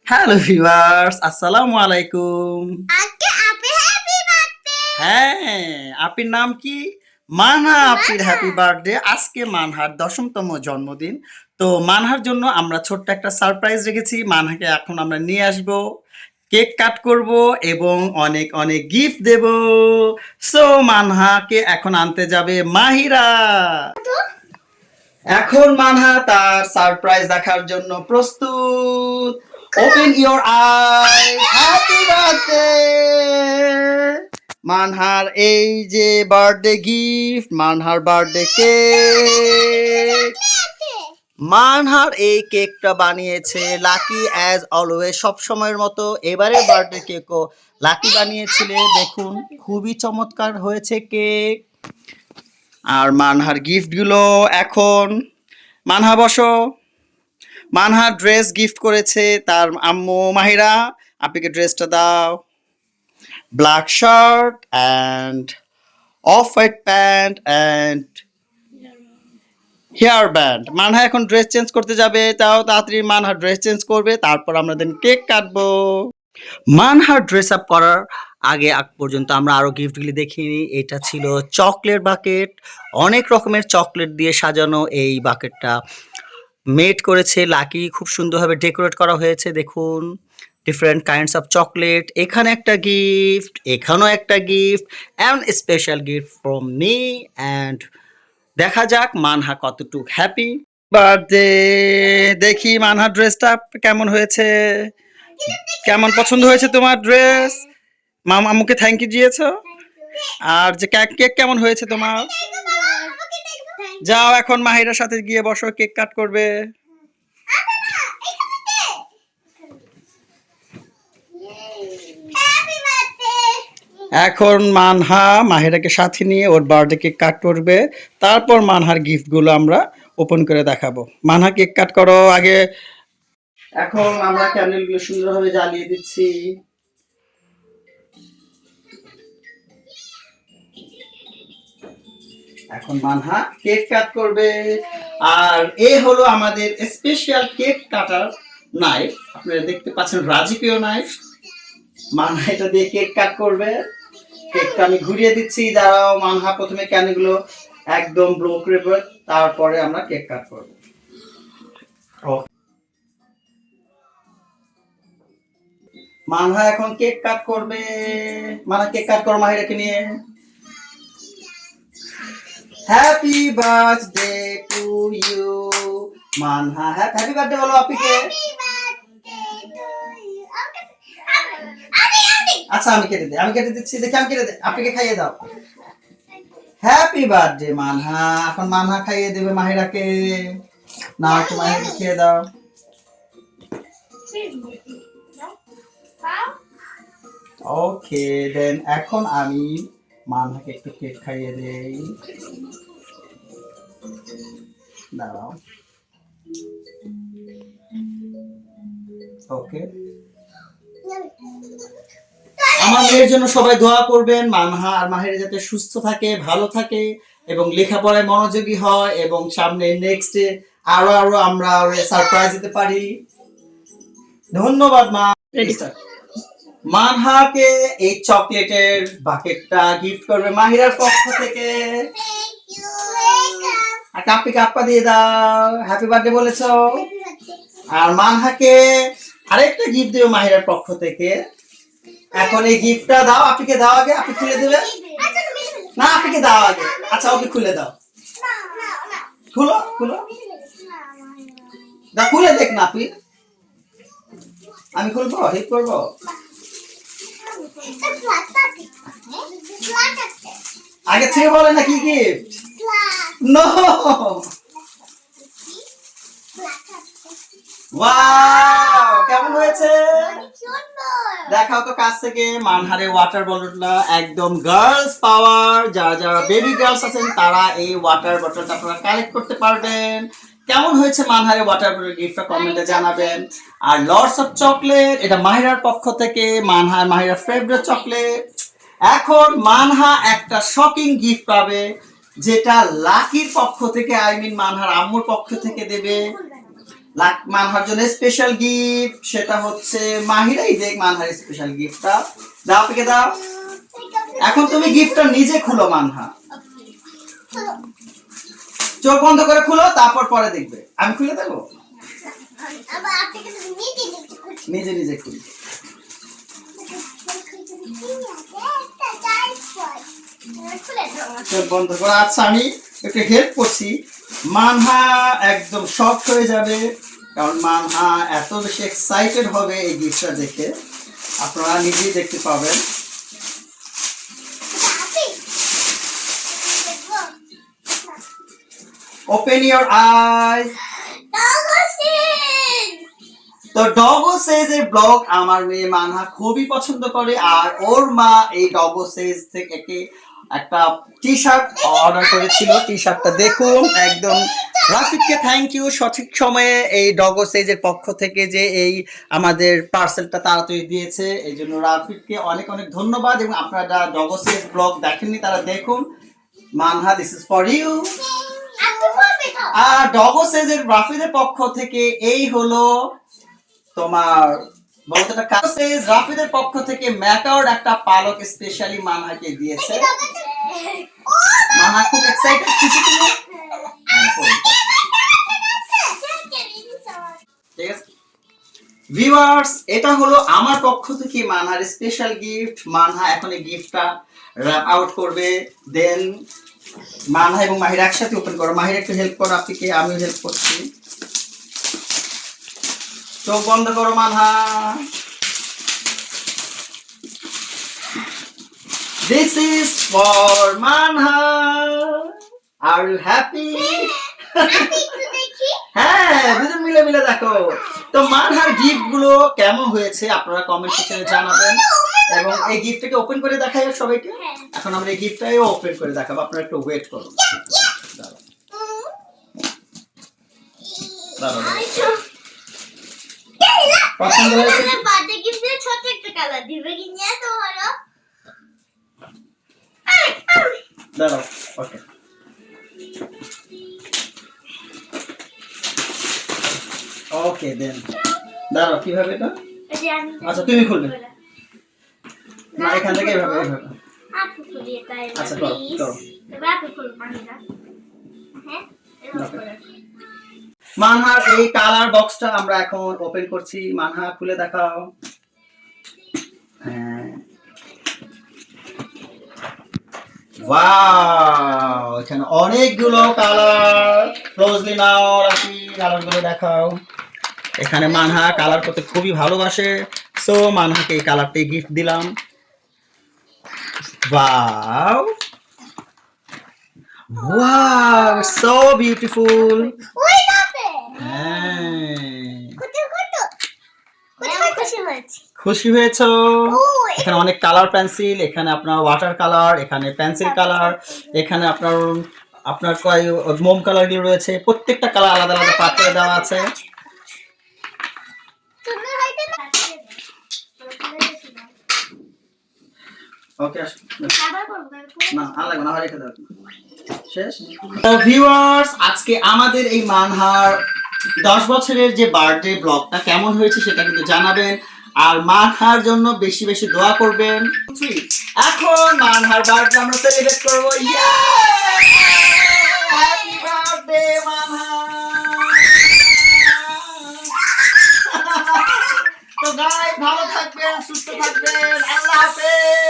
Hello viewers, আসসালামু আলাইকুম। আজকে আপনি হ্যাপি বার্থডে। হ্যাঁ, আপির নাম কি? মানহা আপির হ্যাপি বার্থডে। আজকে মানহার ১০তম জন্মদিন। তো মানহার জন্য আমরা ছোট্ট একটা সারপ্রাইজ রেখেছি। মানহাকে এখন আমরা নিয়ে আসব, কেক কাট করব এবং অনেক অনেক গিফট দেব। সো মানহাকে এখন আনতে যাবে মাহিরা। এখন মানহা তার সারপ্রাইজ দেখার জন্য প্রস্তুত। Open your eyes. Happy birthday মানহার, এই যে বার্থডে গিফট, মানহার বার্থডে কেক। মানহার এই কেকটা বানিয়েছে লাকি, অ্যাজ অলওয়েজ সব সময়ের মতো এবারে বার্থডে কেকও লাকি বানিয়েছিলে। দেখুন খুবই চমৎকার হয়েছে কেক। আর মানহার গিফটগুলো এখন। মানহা বসো। মানহা ড্রেস গিফট করেছে তার আম্মু মাহিরা। আপনাকে ড্রেসটা দাও। Black shirt and off white pant and hair band. Manha এখন ড্রেস চেঞ্জ করতে যাবে, তাও তাড়াতাড়ি মানহা ড্রেস চেঞ্জ করবে, তারপর আমরা দেন কেক কাটবো। মানহার ড্রেস আপ করার আগ পর্যন্ত আমরা আরো গিফটগুলি দেখিনি। এটা ছিল চকলেট বাকেট, অনেক রকমের চকলেট দিয়ে সাজানো এই বাকেটটা মেড করেছে লাকি। খুব সুন্দরভাবে ডেকোরেট করা হয়েছে, দেখুন ডিফারেন্ট কাইন্ডস অফ চকলেট। এখানে একটা গিফট, এখানেও একটা gift and special gift from me. And দেখা যাক মানহা কতটুকু হ্যাপি বার্থডে। দেখি মানহা ড্রেসটা কেমন হয়েছে, কেমন পছন্দ হয়েছে তোমার ড্রেস? মামা আম্মুকে থ্যাংক ইউ দিয়েছো? আর যে কেক কেক কেমন হয়েছে তোমার? যাও এখন মাহিরার সাথে গিয়ে বসো, কেক কাট করবে। এখন মানহা মাহিরাকে সাথে নিয়ে ওর বার্থডে কেক কাট করবে, তারপর মানহার গিফটগুলো আমরা ওপেন করে দেখাবো। মানহা কেক কাট করো আগে। এখন আমরা ক্যান্ডেলগুলো সুন্দরভাবে জ্বালিয়ে দিচ্ছি। এখন মানহা কেক কাট করবে। আর এ হলো আমাদের স্পেশাল কেক কাটার নাইফ, আপনারা দেখতে পাচ্ছেন রাজকীয় নাইফ। মানহা এটা দিয়ে কেক কাট করবে। কেকটা আমি ঘুরিয়ে দিচ্ছি, দাঁড়াও। মানহা প্রথমে ক্যানগুলো একদম ব্লো করবে, তারপরে আমরা কেক কাট করব। মানহা এখন কেক কাট করবে। মানহা কেক কাট করো মাহিরাকে নিয়ে। Happy birthday to you Manha. Happy birthday বলো আপিকে। আচ্ছা আমি কেটে দিই, আমি কেটে দিচ্ছি। দেখি আমি কেটে দিই, আপিকে খাইয়ে দাও। Happy birthday Manha. এখন মানহা খাইয়ে দেবে মাহিরাকে। না একটু মাহিরাকে খেয়ে দাও। ওকে দেন এখন আমি মানহাকে একটু কেক খাইয়ে দেই। দাঁড়াও। ওকে, আমার মেয়ের জন্য সবাই দোয়া করবেন। মানহা আর মাহিরা যাতে সুস্থ থাকে, ভালো থাকে এবং লেখাপড়ায় মনোযোগী হয় এবং সামনে নেক্সটে আরো আরো আমরা সারপ্রাইজ দিতে পারি। ধন্যবাদ মা। মানহাকে এই চকলেটের বাকেটটা গিফট করবে মাহিরার পক্ষ থেকে। আর কাপি কাপ্পা দিয়ে দাও, হ্যাপি বার্থডে বলেছো। আর মানহাকে আরেকটা গিফট দিও মাহিরার পক্ষ থেকে। এখন এই গিফটটা দাও, আপুকে দাও আগে, আপনি খুলে দেবে। না আপুকে দাও আগে। আচ্ছা ওকে খুলে দাও। খুলো খুলো, দা খুলে দেখ না আপনি। আমি খুলবো, হেল্প করবো। আগে থেকে বলে না কি গিফট। নো, ওয়াও কেমন হয়েছে দেখাও তো কাছ থেকে। মানহারে ওয়াটার বটলটা একদম গার্লস পাওয়ার। যারা যারা বেবি গার্লস আছেন তারা এই ওয়াটার বটলটা আপনারা কালেক্ট করতে পারবেন। কেমন হয়েছে মানহারে ওয়াটার বটল গিফটটা কমেন্টে জানাবেন। আর লটস অফ চকলেট, এটা মাহিরার পক্ষ থেকে। মাহিরার ফেভারিট চকলেট। এখন মানহা একটা শকিং গিফট পাবে, যেটা লাকির পক্ষ থেকে, আই মিন মানহার আম্মুর পক্ষ থেকে দেবে। মানহার জন্য স্পেশাল গিফট, সেটা হচ্ছে মাহিরাই দেখ মানহার স্পেশাল গিফটটা। দাও পেকে দাও। এখন তুমি গিফটটা নিজে খুলো মানহা, চোখ বন্ধ করে খুলো, তারপর পরে দেখবে। আমি খুলে দেবো? নিজে নিজে খুলি। চোখ বন্ধ করে। আচ্ছা আমি একটু হেল্প করছি। মানহা একদম শক হয়ে যাবে, কারণ মানহা এত বেশি এক্সাইটেড হবে এই গিফটটা দেখে, আপনারা নিজেই দেখতে পাবেন। ওপেন ইওর আইজ। তো ডগো সেজ এর ব্লগ আমার মেয়ে মানহা খুবই পছন্দ করে, আর ওর মা এই ডগো সেজ থেকে একটা টি শার্ট অর্ডার করেছিল। টি শার্টটা দেখুন একদম। রাফিদকে থ্যাংক ইউ সঠিক সময়ে এই ডগো সেজের পক্ষ থেকে যে এই আমাদের পার্সেলটা তাড়াতাড়ি দিয়েছে, এই জন্য রাফিদকে অনেক অনেক ধন্যবাদ। এবং আপনারা ডগো সেজ ব্লগ দেখেননি তারা দেখুন। Manha this is for you. আর ডগো সেজের রাফিদের পক্ষ থেকে এই হলো তোমার বলতে রাফিদের পক্ষ থেকে ম্যাকাওড একটা পালক স্পেশালি মানহাকে দিয়েছে। মানহা খুব এক্সাইটেড, খুশি তুমি? ঠিক আছে ভিউয়ার্স, এটা হলো আমার পক্ষ থেকে মানহার স্পেশাল গিফট। মানহা এখন এই গিফটটা র্যাপ আউট করবে, দেন মানহা এবং মাহিরা একসাথে ওপেন করো। মাহিরা একটু হেল্প করো আপনিকে, আমিও হেল্প করছি। চোখ বন্ধ করো Manha. This is for Manha. Are you happy? হ্যাঁ, দুজন মিলে মিলে দেখো। তো মানহার গিফট গুলো কেমন হয়েছে আপনারা কমেন্ট সেকশনে জানাবেন, এবং এই গিফটটাকে ওপেন করে দেখাই সবাইকে। এখন আমরা এই গিফটটাকে ওপেন করে দেখাবো, আপনারা একটু ওয়েট করুন। পছন্দ হয়েছে? বার্থডে গিফটে ছোট একটা কালার দিবে কি নিয়ে তো হলো। দাঁড়াও, ওকে। ওকে দেন দাঁড়াও, কিভাবে এটা? আচ্ছা তুমি খুলবে না, এখান থেকে এভাবে এভাবে। আপু খুলি এটা। আচ্ছা করো করো। এবার আপু খুলো পানিটা। হ্যাঁ এবার করে। মানহার এই কালার বক্সটা আমরা এখন ওপেন করছি। মানহা খুলে দেখাও। হ্যাঁ, ওয়াও, এখানে অনেকগুলো কালার। ক্লোজলি নাও রাখি, কালারগুলো দেখাও। এখানে মানহা কালার করতে খুবই ভালোবাসে, সো মানহাকে এই কালারটাই গিফট দিলাম। Wow wow, so beautiful. ওই কাপে হ্যাঁ, খুশি হয়েছি। খুশি হয়েছো? এখানে অনেক কালার পেন্সিল, এখানে আপনার ওয়াটার কালার, এখানে পেন্সিল কালার, এখানে আপনার আপনার মোম কালার গুলো রয়েছে। প্রত্যেকটা কালার আলাদা আলাদা পার্ট করে দেওয়া আছে। ওকে না আর লাগবে না, রেখে দাও। শেষ। তো ভিউয়ার্স, আজকে আমাদের এই মানহার 10 বছরের যে বার্থডে ব্লগটা কেমন হয়েছে সেটা কিন্তু জানাবেন, আর মানহার জন্য বেশি বেশি দোয়া করবেন। এখন মানহার বার্থডে আমরা সেলিব্রেট করব। Happy birthday Manha. তো গাইস, ভালো থাকবেন, সুস্থ থাকবেন, আল্লাহ হাফেজ।